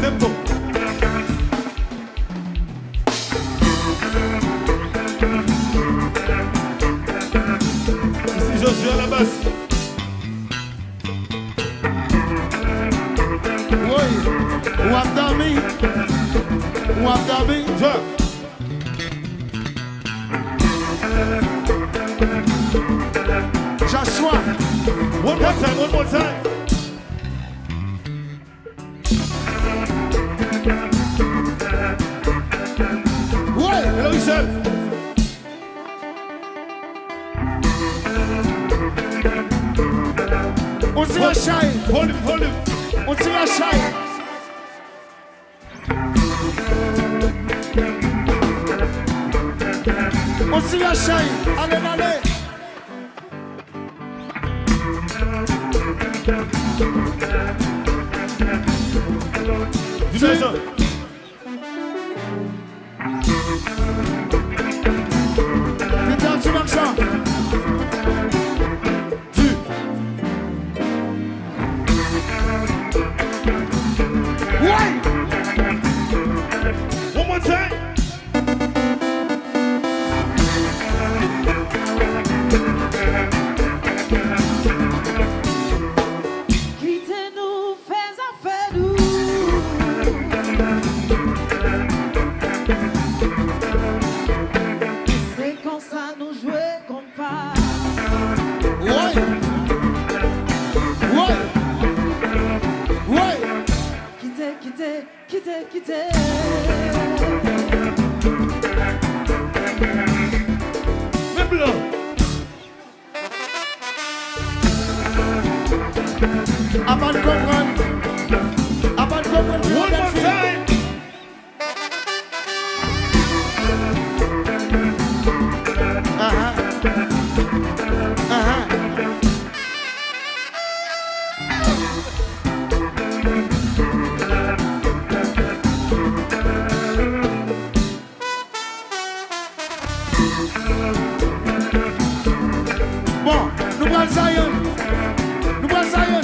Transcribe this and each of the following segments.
Tempo. Abdami. Ou Abdami. Joshua. One more time, one more time. Ouais. Hello, Michel. On tire la chaille. Hold him, hold him. On tire la chaille. On tire la chaille. Allez, allez. Dis ça. Peter, tu marches ça. Ouais. One more time. Quittez-nous, fais affaire nous. C'est comme ça nous jouer comme pas. Ouais. Ouais. Ouais. Quittez, quittez, quittez, quittez. Même blanc. Avant de comprendre. Avant de comprendre. One more time. Bon, nous prenons Zion. Nous prenons Zion.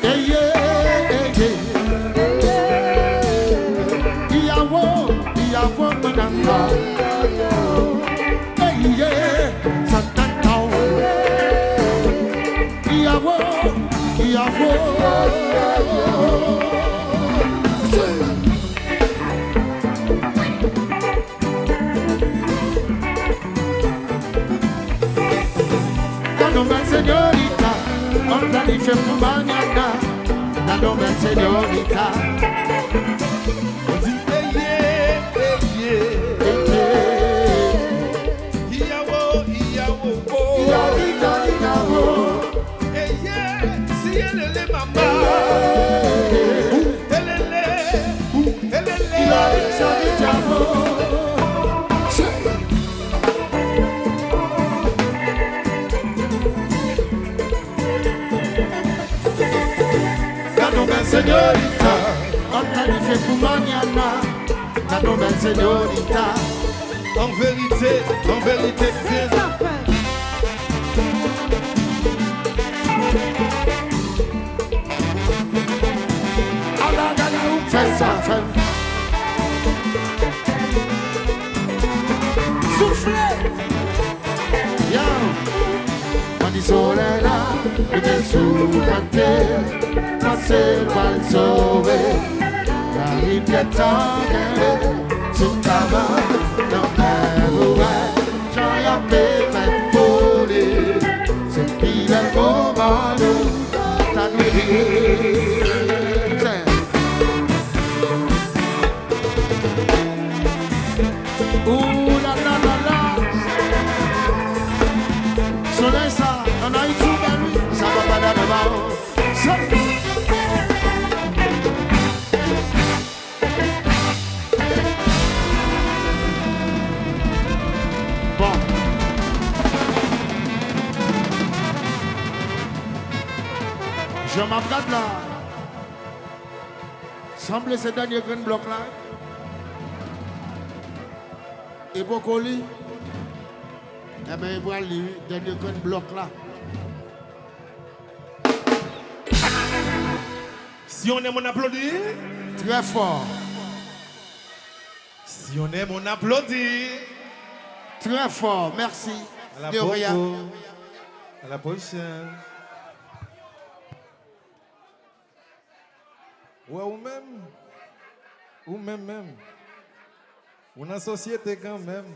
Hey, yeah, hey, yeah. Iyawo, Iyawo, Mananga. Hey, yeah, Santana. Iyawo, Iyawo. Dame señorita, otra dice tu mañana. Dame señorita. On dit yeah, yeah. Iyawo, Iyawo, oh. Iyawo, Iyawo. Hey, yeah. Si elle est maman. Elele, elele. Señorita, otra dice tu mañana. Dame señorita. En vérité, Fais affaire. Fais ça, fais. Soufflez. Bien. Manisolera, de soupante, passer mal sauvé. La rivière sous ta main, dans mes roues, j'en ai fait voler. C'est pile un moment de ta nuit. Ouh la la la la. Soleil ça, on a eu tout ben lui, ça va pas dans le bas. Bon. Je m'appelle là. Semble ce dernier grand bloc là. Et pour coller, eh bien, il va lui dernier grand bloc là. si on aime, on applaudit. Très fort. Si on aime, on applaudit. Très fort. Merci. À la De rien. prochaine. À la prochaine. Ouais, ou même. Ou même. Ou dans la société quand même.